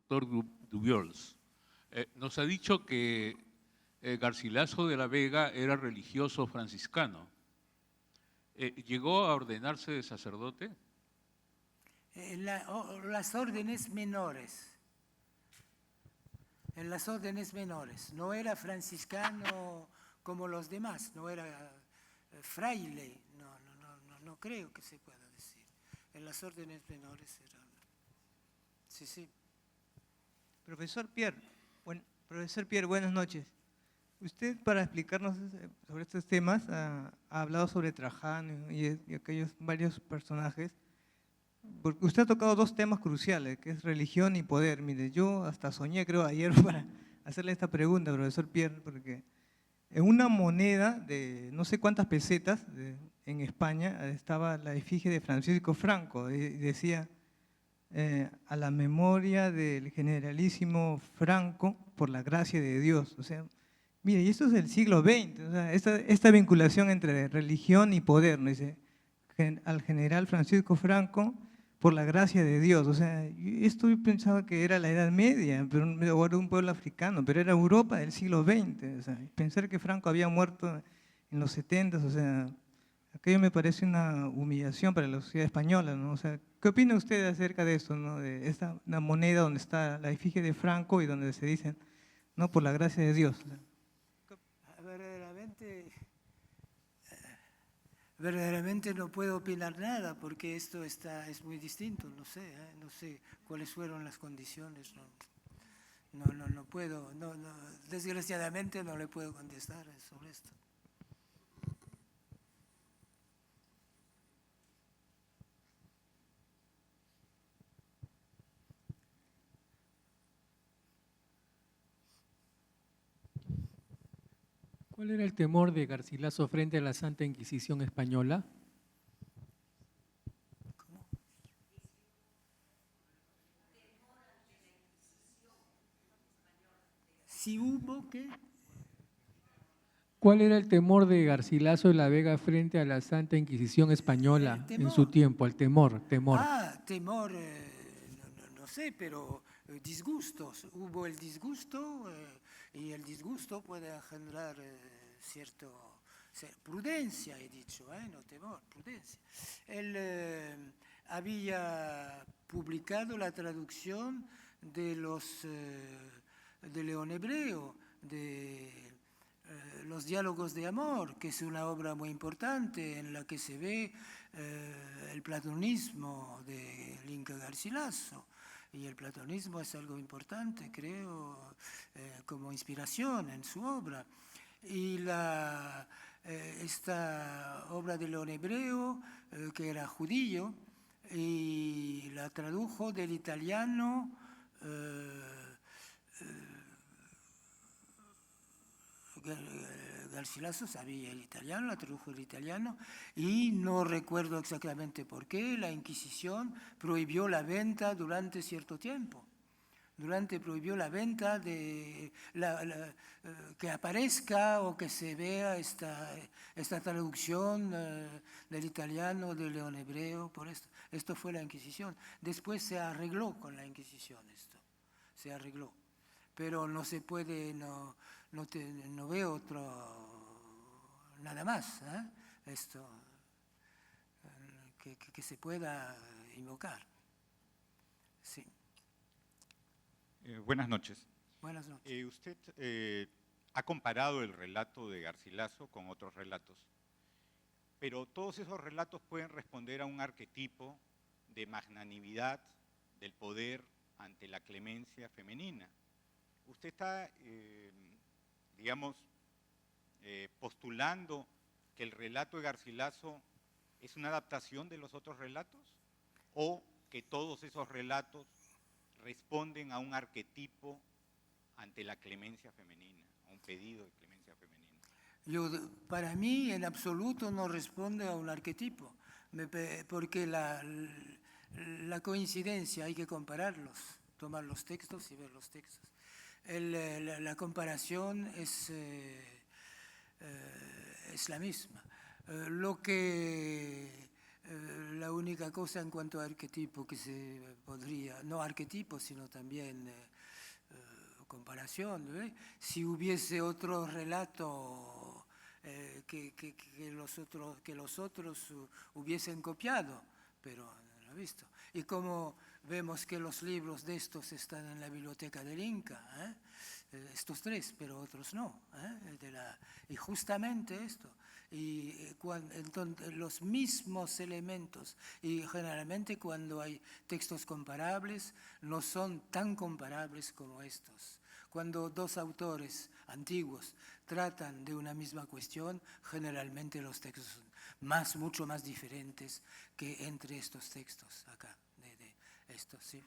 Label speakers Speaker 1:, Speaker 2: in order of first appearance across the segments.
Speaker 1: doctor Dubiols. Nos ha dicho que Garcilaso de la Vega era religioso franciscano. ¿Llegó a ordenarse de sacerdote?
Speaker 2: Las órdenes menores. En las órdenes menores. No era franciscano como los demás, no era fraile, no creo que se pueda decir. En las órdenes menores era. Sí, sí.
Speaker 3: Profesor Pierre, buenas noches. Usted, para explicarnos sobre estos temas, ha hablado sobre Trajano y aquellos varios personajes, porque usted ha tocado dos temas cruciales, que es religión y poder. Mire, yo hasta soñé, creo, ayer para hacerle esta pregunta, profesor Pierre, porque en una moneda de no sé cuántas pesetas en España estaba la efigie de Francisco Franco, y decía, a la memoria del generalísimo Franco, por la gracia de Dios. O sea, mire, y esto es del siglo XX, o sea, esta vinculación entre religión y poder, ¿no? Dice, al general Francisco Franco, por la gracia de Dios. O sea, esto yo pensaba que era la Edad Media, pero o era un pueblo africano, pero era Europa del siglo XX. O sea, pensar que Franco había muerto en los 70, o sea, aquello me parece una humillación para la sociedad española, ¿no? O sea, ¿qué opina usted acerca de esto, ¿no? De una moneda donde está la efigie de Franco y donde se dice, no, por la gracia de Dios?
Speaker 2: Verdaderamente no puedo opinar nada porque esto es muy distinto, no sé cuáles fueron las condiciones, no puedo, desgraciadamente no le puedo contestar sobre esto.
Speaker 4: ¿Cuál era el temor de Garcilaso frente a la Santa Inquisición española?
Speaker 2: ¿Cómo? ¿Si hubo qué?
Speaker 4: ¿Cuál era el temor de Garcilaso de la Vega frente a la Santa Inquisición española en su tiempo? El temor.
Speaker 2: Temor, no sé, pero disgustos. Hubo el disgusto y el disgusto puede generar prudencia, he dicho, no temor, prudencia. Él había publicado la traducción de León Hebreo, de Los diálogos de amor, que es una obra muy importante en la que se ve el platonismo del Inca Garcilaso. Y el platonismo es algo importante, creo, como inspiración en su obra. Y esta obra de León Hebreo, que era judío, y la tradujo del italiano Garcilaso sabía el italiano, la tradujo el italiano, y no recuerdo exactamente por qué la Inquisición prohibió la venta durante cierto tiempo. Prohibió la venta de que aparezca o que se vea esta traducción del italiano de León Hebreo, por esto. Esto fue la Inquisición. Después se arregló con la Inquisición esto, se arregló. Pero no se puede, no veo nada más esto que se pueda invocar. Sí.
Speaker 5: Buenas noches.
Speaker 2: Buenas noches.
Speaker 5: Usted ha comparado el relato de Garcilaso con otros relatos, pero todos esos relatos pueden responder a un arquetipo de magnanimidad, del poder ante la clemencia femenina. Usted está, postulando que el relato de Garcilaso es una adaptación de los otros relatos, o que todos esos relatos responden a un arquetipo ante la clemencia femenina, a un pedido de clemencia femenina.
Speaker 2: Para mí, en absoluto, no responde a un arquetipo, porque la coincidencia hay que compararlos, tomar los textos y ver los textos. La comparación es la misma. Lo que La única cosa en cuanto a arquetipo que se podría, no arquetipo, sino también comparación, ¿eh? Si hubiese otro relato que los otros hubiesen copiado, pero no lo he visto. Y como vemos que los libros de estos están en la biblioteca del Inca, estos tres, pero otros no, y justamente esto. Y entonces, los mismos elementos, y generalmente cuando hay textos comparables, no son tan comparables como estos. Cuando dos autores antiguos tratan de una misma cuestión, generalmente los textos son mucho más diferentes que entre estos textos acá, de estos, ¿sí?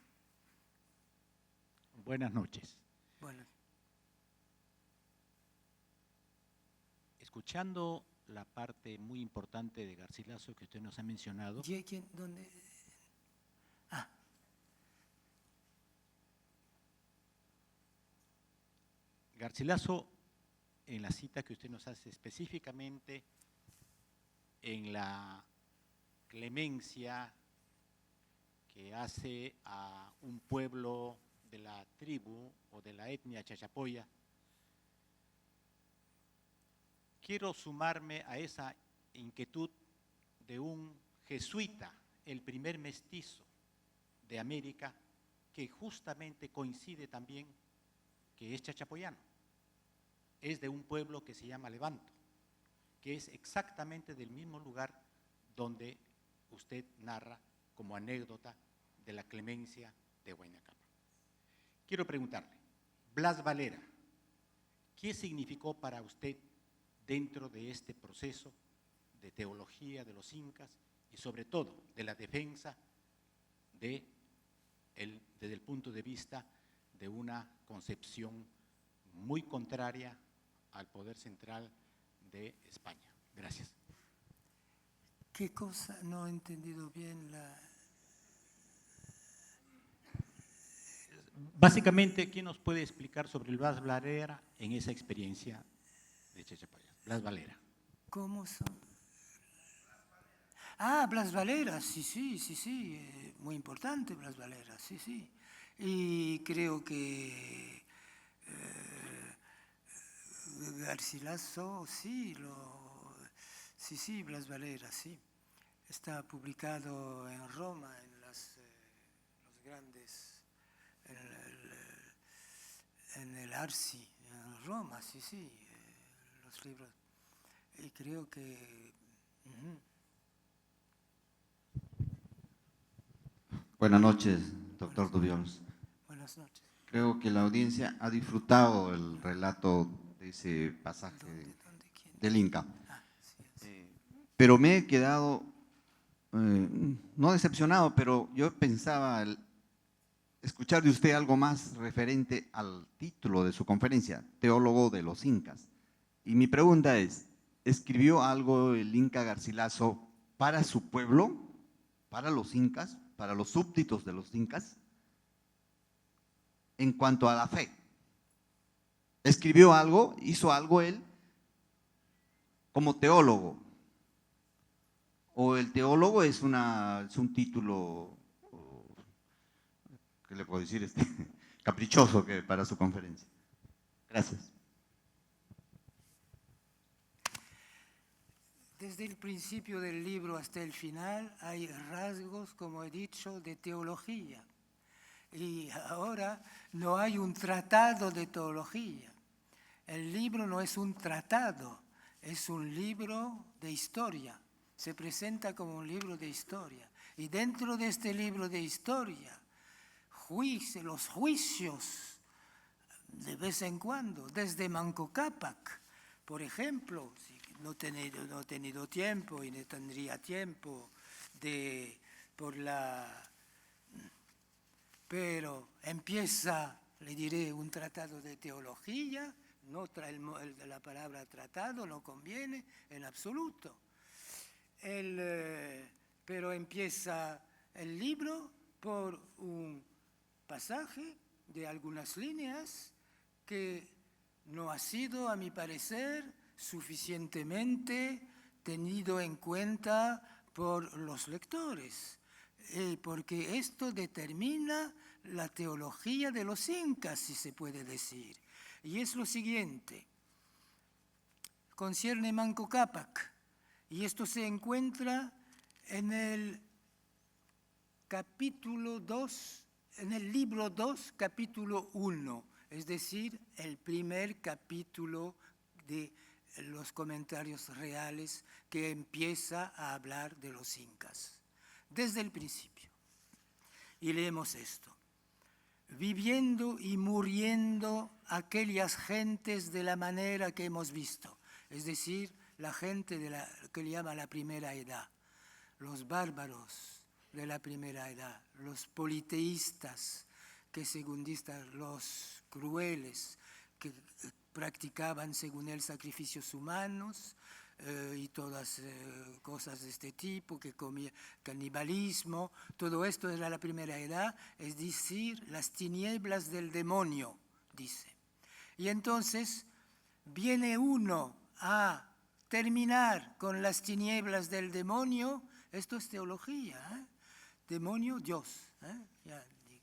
Speaker 6: Buenas noches.
Speaker 2: Bueno.
Speaker 6: Escuchando la parte muy importante de Garcilaso que usted nos ha mencionado.
Speaker 2: ¿Quién? ¿Dónde? Ah.
Speaker 6: Garcilaso, en la cita que usted nos hace específicamente en la clemencia que hace a un pueblo de la tribu o de la etnia chachapoya, quiero sumarme a esa inquietud de un jesuita, el primer mestizo de América, que justamente coincide también que es chachapoyano. Es de un pueblo que se llama Levanto, que es exactamente del mismo lugar donde usted narra como anécdota de la clemencia de Huayna Cápac. Quiero preguntarle, Blas Valera, ¿qué significó para usted dentro de este proceso de teología de los incas y sobre todo de la defensa desde el punto de vista de una concepción muy contraria al poder central de España? Gracias.
Speaker 2: ¿Qué cosa? No he entendido bien la...
Speaker 6: Básicamente, ¿quién nos puede explicar sobre el Blas Valera en esa experiencia de Chachapoya? Blas Valera.
Speaker 2: ¿Cómo son? Ah, Blas Valera, sí, muy importante Blas Valera, sí. Y creo que Garcilaso, sí, Blas Valera, sí. Está publicado en Roma, en los grandes, en el Arci, en Roma, sí, los libros. Y creo que...
Speaker 7: Buenas noches, doctor Dubiols.
Speaker 2: Buenas noches.
Speaker 7: Creo que la audiencia ha disfrutado el relato de ese pasaje del Inca. Pero me he quedado, no decepcionado, pero yo pensaba escuchar de usted algo más referente al título de su conferencia, Teólogo de los Incas. Y mi pregunta es, ¿escribió algo el Inca Garcilaso para su pueblo, para los incas, para los súbditos de los incas? En cuanto a la fe, ¿escribió algo, hizo algo él como teólogo? ¿O el teólogo es un título, ¿qué le puedo decir? Caprichoso para su conferencia? Gracias.
Speaker 2: Desde el principio del libro hasta el final hay rasgos, como he dicho, de teología. Y ahora no hay un tratado de teología. El libro no es un tratado, es un libro de historia. Se presenta como un libro de historia. Y dentro de este libro de historia, los juicios, de vez en cuando, desde Manco Cápac, por ejemplo, no he tenido tiempo y no tendría tiempo pero empieza, le diré, un tratado de teología, no la palabra tratado no conviene en absoluto. Pero empieza el libro por un pasaje de algunas líneas que no ha sido, a mi parecer, suficientemente tenido en cuenta por los lectores, porque esto determina la teología de los incas, si se puede decir. Y es lo siguiente, concierne Manco Cápac, y esto se encuentra en el capítulo 2, en el libro 2, capítulo 1, es decir, el primer capítulo de los comentarios reales que empieza a hablar de los incas, desde el principio. Y leemos esto. Viviendo y muriendo aquellas gentes de la manera que hemos visto, es decir, la gente de la que le llama la primera edad, los bárbaros de la primera edad, los politeístas, que segundistas, los crueles, que practicaban según él sacrificios humanos y todas cosas de este tipo, que comía canibalismo, todo esto era la primera edad, es decir, las tinieblas del demonio, dice. Y entonces viene uno a terminar con las tinieblas del demonio, esto es teología, demonio, Dios, ya digo.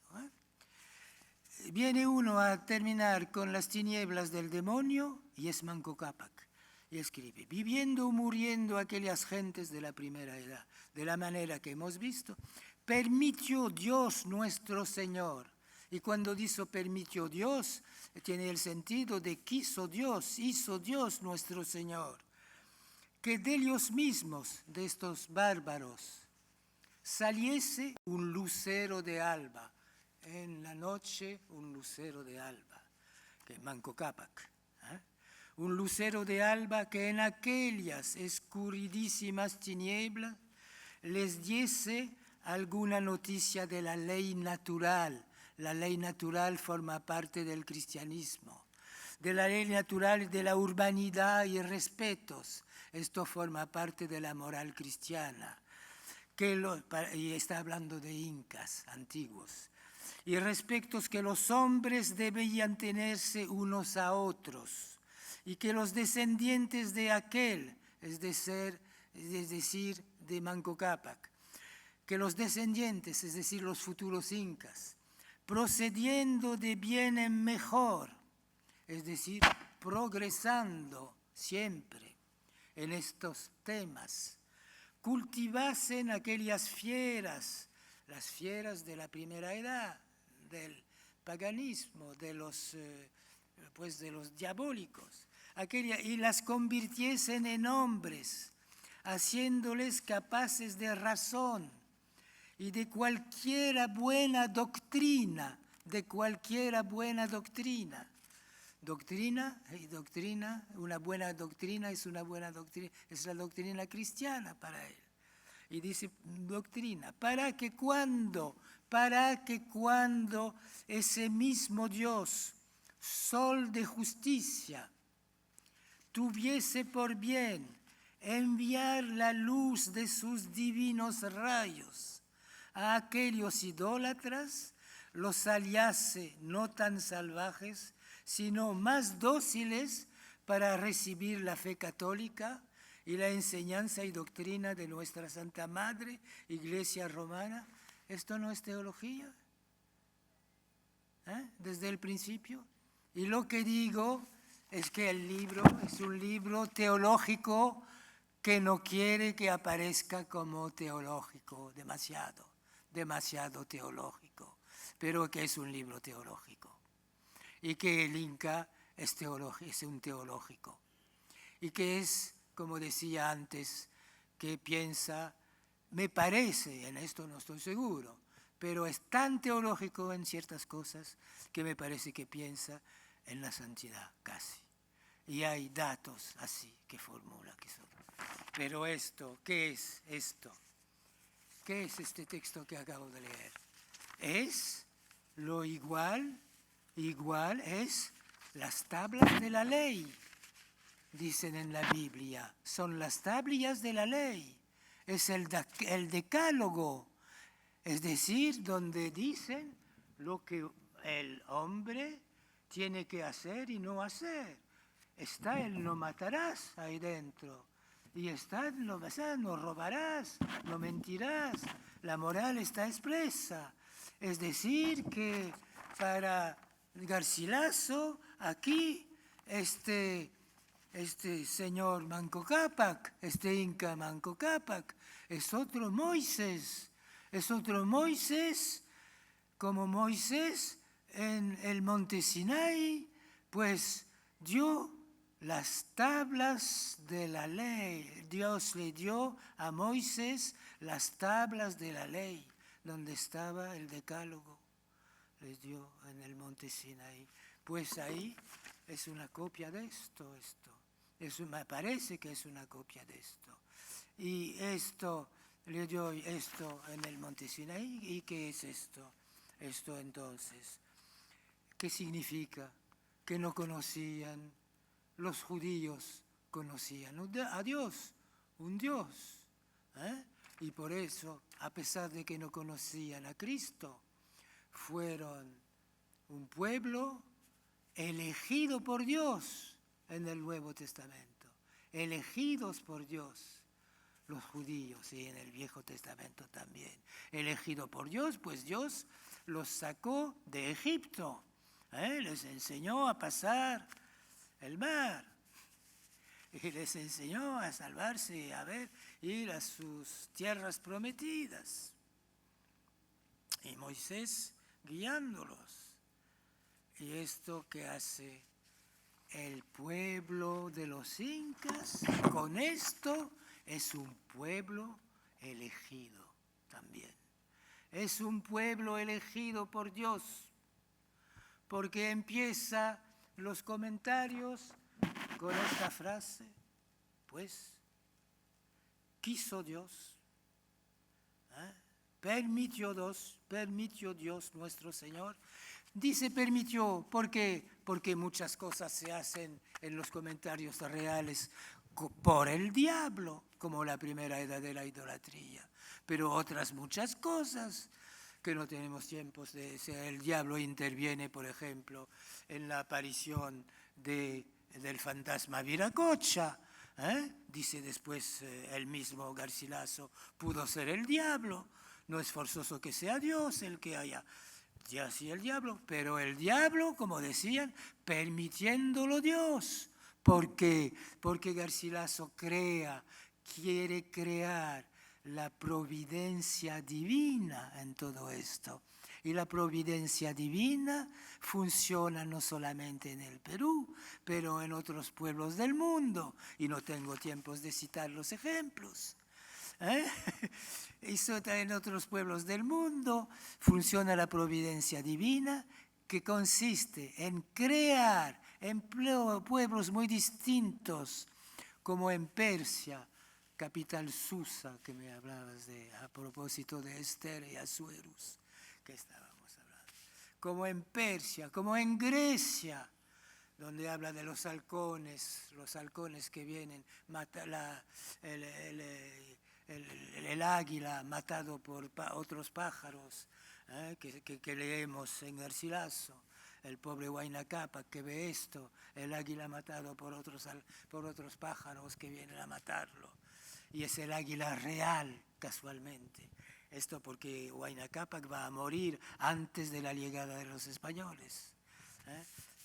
Speaker 2: Viene uno a terminar con las tinieblas del demonio y es Manco Cápac. Y escribe, viviendo o muriendo aquellas gentes de la primera edad, de la manera que hemos visto, permitió Dios nuestro Señor. Y cuando dice permitió Dios, tiene el sentido de quiso Dios, hizo Dios nuestro Señor, que de ellos mismos, de estos bárbaros, saliese un lucero de alba. En la noche, un lucero de alba, que es Manco Cápac. Un lucero de alba que en aquellas escuridísimas tinieblas les diese alguna noticia de la ley natural. La ley natural forma parte del cristianismo. De la ley natural de la urbanidad y respetos. Esto forma parte de la moral cristiana. Y está hablando de incas antiguos. Y respetos que los hombres debían tenerse unos a otros. Y que los descendientes de aquel, es decir, de Manco Cápac, que los descendientes, es decir, los futuros incas, procediendo de bien en mejor, es decir, progresando siempre en estos temas, cultivasen aquellas fieras, las fieras de la primera edad, del paganismo, de los diabólicos, y las convirtiesen en hombres, haciéndoles capaces de razón y de cualquiera buena doctrina, una buena doctrina es una buena doctrina, es la doctrina cristiana para él. Y dice doctrina, para que cuando ese mismo Dios, sol de justicia, tuviese por bien enviar la luz de sus divinos rayos a aquellos idólatras, los hallase no tan salvajes, sino más dóciles para recibir la fe católica y la enseñanza y doctrina de nuestra Santa Madre, Iglesia Romana. ¿Esto no es teología? Desde el principio. Y lo que digo es que el libro es un libro teológico que no quiere que aparezca como teológico, demasiado teológico, pero que es un libro teológico. Y que el Inca es un teológico. Y que es, como decía antes, que piensa, me parece, en esto no estoy seguro, pero es tan teológico en ciertas cosas que me parece que piensa en la santidad casi. Y hay datos así que formula. Pero esto, ¿qué es esto? ¿Qué es este texto que acabo de leer? Es lo igual es las tablas de la ley, dicen en la Biblia. Son las tablas de la ley. Es el decálogo, es decir, donde dicen lo que el hombre tiene que hacer y no hacer. Está el no matarás ahí dentro. Y está, no robarás, no mentirás. La moral está expresa. Es decir, que para Garcilaso, aquí, este señor Manco Cápac, este inca Manco Cápac, es otro Moisés. Es otro Moisés, como Moisés en el monte Sinaí, pues dio las tablas de la ley. Dios le dio a Moisés las tablas de la ley, donde estaba el decálogo. Les dio en el monte Sinaí. Pues ahí es una copia de esto. Me parece que es una copia de esto. Y esto, le dio esto en el monte Sinaí. ¿Y qué es esto? Esto entonces, ¿qué significa? Que no conocían. Los judíos conocían a Dios, un Dios. Y por eso, a pesar de que no conocían a Cristo, fueron un pueblo elegido por Dios en el Nuevo Testamento. Elegidos por Dios, los judíos, y en el Viejo Testamento también. Elegido por Dios, pues Dios los sacó de Egipto. Les enseñó a pasar el mar y les enseñó a salvarse, a ir a sus tierras prometidas. Y Moisés guiándolos. Y esto que hace el pueblo de los incas, con esto es un pueblo elegido también. Es un pueblo elegido por Dios, porque empieza los comentarios con esta frase, pues, quiso Dios, permitió Dios nuestro Señor. Dice permitió, ¿por qué? Porque muchas cosas se hacen en los comentarios reales por el diablo, como la primera edad de la idolatría, pero otras muchas cosas que no tenemos tiempos de... El diablo interviene, por ejemplo, en la aparición del fantasma Viracocha. Dice después el mismo Garcilaso, pudo ser el diablo, no es forzoso que sea Dios el que haya... Ya sí el diablo, pero el diablo, como decían, permitiéndolo Dios. ¿Por qué? Porque Garcilaso quiere crear la providencia divina en todo esto. Y la providencia divina funciona no solamente en el Perú, pero en otros pueblos del mundo. Y no tengo tiempos de citar los ejemplos. En otros pueblos del mundo funciona la providencia divina, que consiste en crear en pueblos muy distintos, como en Persia, capital Susa, que me hablabas a propósito de Esther y Asuerus, que estábamos hablando, como en Persia, como en Grecia, donde habla de los halcones que vienen, el águila matado por otros pájaros, que leemos en Garcilaso, el pobre Huayna Cápac que ve esto, el águila matado por otros pájaros que vienen a matarlo, y es el águila real, casualmente. Esto porque Huayna Cápac va a morir antes de la llegada de los españoles.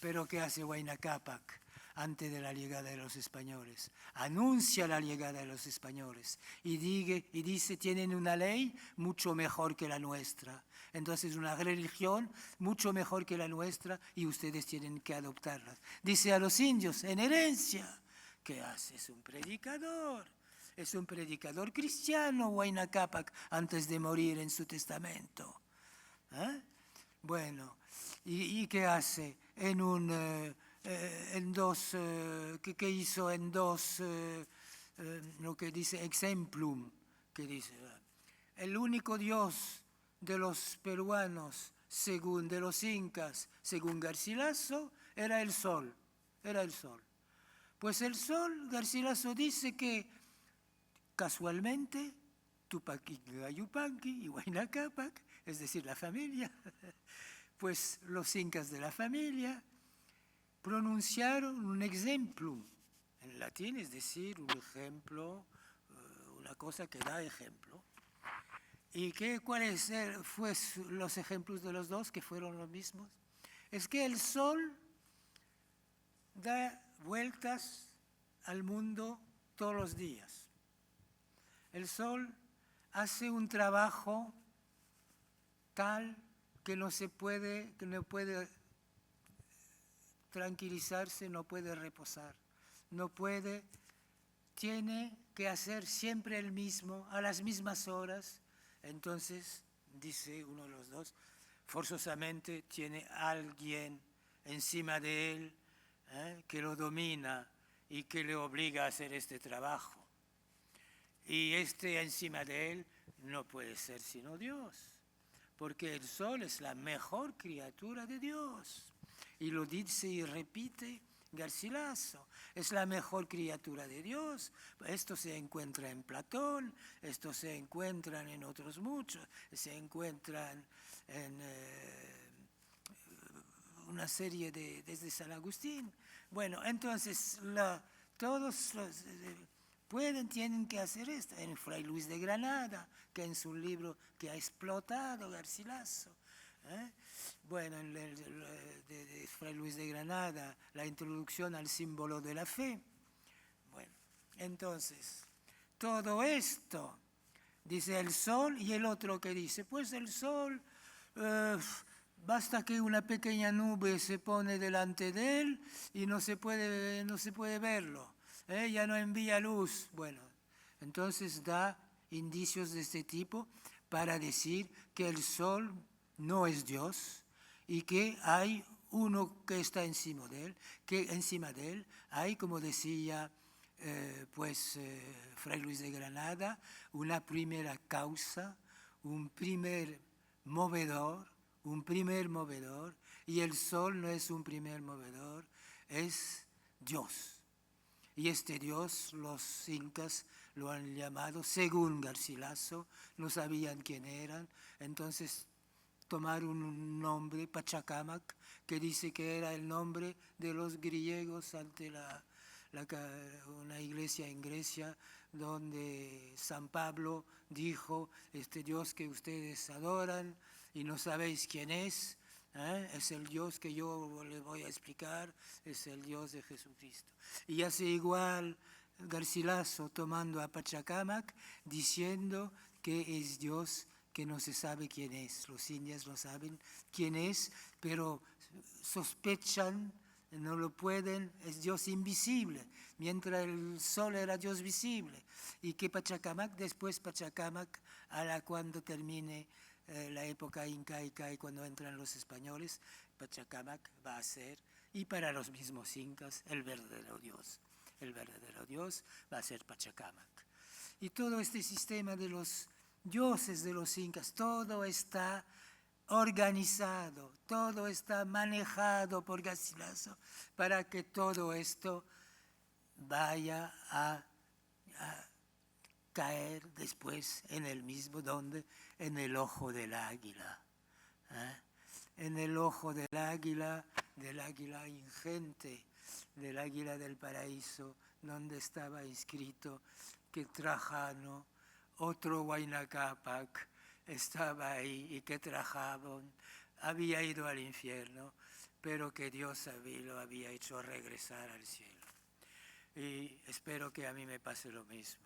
Speaker 2: Pero ¿qué hace Huayna Cápac antes de la llegada de los españoles? Anuncia la llegada de los españoles y dice, tienen una ley mucho mejor que la nuestra. Entonces una religión mucho mejor que la nuestra y ustedes tienen que adoptarla. Dice a los indios, en herencia. ¿Qué hace? Es un predicador cristiano, Huayna Cápac, antes de morir en su testamento. Bueno, ¿y qué hace? ¿Qué hizo en dos, lo que dice exemplum, que dice, el único Dios de los peruanos, de los incas, según Garcilaso, era el sol. Pues el sol, Garcilaso dice que casualmente Tupac Yupanqui y Huayna Cápac, es decir, la familia, pues los incas de la familia pronunciaron un exemplum en latín, es decir, un ejemplo, una cosa que da ejemplo. ¿Y cuáles fueron los ejemplos de los dos, que fueron los mismos? Es que el sol da vueltas al mundo todos los días. El sol hace un trabajo tal que no puede tranquilizarse, no puede reposar, tiene que hacer siempre el mismo, a las mismas horas. Entonces, dice uno de los dos, forzosamente tiene alguien encima de él que lo domina y que le obliga a hacer este trabajo. Y encima de él no puede ser sino Dios, porque el sol es la mejor criatura de Dios. Y lo dice y repite Garcilaso, es la mejor criatura de Dios. Esto se encuentra en Platón, esto se encuentra en otros muchos, se encuentran en una serie desde San Agustín. Bueno, entonces todos tienen que hacer esto. En Fray Luis de Granada, que en su libro que ha explotado Garcilaso, bueno, de Fray Luis de Granada, la introducción al símbolo de la fe. Bueno, entonces, todo esto, dice el sol, y el otro que dice, pues el sol, basta que una pequeña nube se pone delante de él y no se puede verlo, ya no envía luz. Bueno, entonces da indicios de este tipo para decir que el sol no es Dios, y que hay uno que está encima de él, hay, como decía Fray Luis de Granada, una primera causa, un primer movedor, y el sol no es un primer movedor, es Dios. Y este Dios los incas lo han llamado, según Garcilaso, no sabían quién eran, entonces tomaron un nombre, Pachacamac, que dice que era el nombre de los griegos ante una iglesia en Grecia, donde San Pablo dijo, este Dios que ustedes adoran y no sabéis quién es el Dios que yo les voy a explicar, es el Dios de Jesucristo. Y hace igual Garcilaso tomando a Pachacamac, diciendo que es Dios que no se sabe quién es. Los indios no saben quién es, pero sospechan, no lo pueden, es Dios invisible, mientras el sol era Dios visible. Y que Pachacamac, cuando termine la época incaica y cuando entran los españoles, Pachacamac va a ser, y para los mismos incas, el verdadero Dios. El verdadero Dios va a ser Pachacamac. Y todo este sistema de los dioses de los incas, todo está organizado, todo está manejado por Garcilaso para que todo esto vaya a caer después en el mismo donde, en el ojo del águila. En el ojo del águila ingente, del águila del paraíso, donde estaba inscrito que Trajano, otro Huayna Cápac, estaba ahí y que Trajano había ido al infierno, pero que Dios lo había hecho regresar al cielo. Y espero que a mí me pase lo mismo.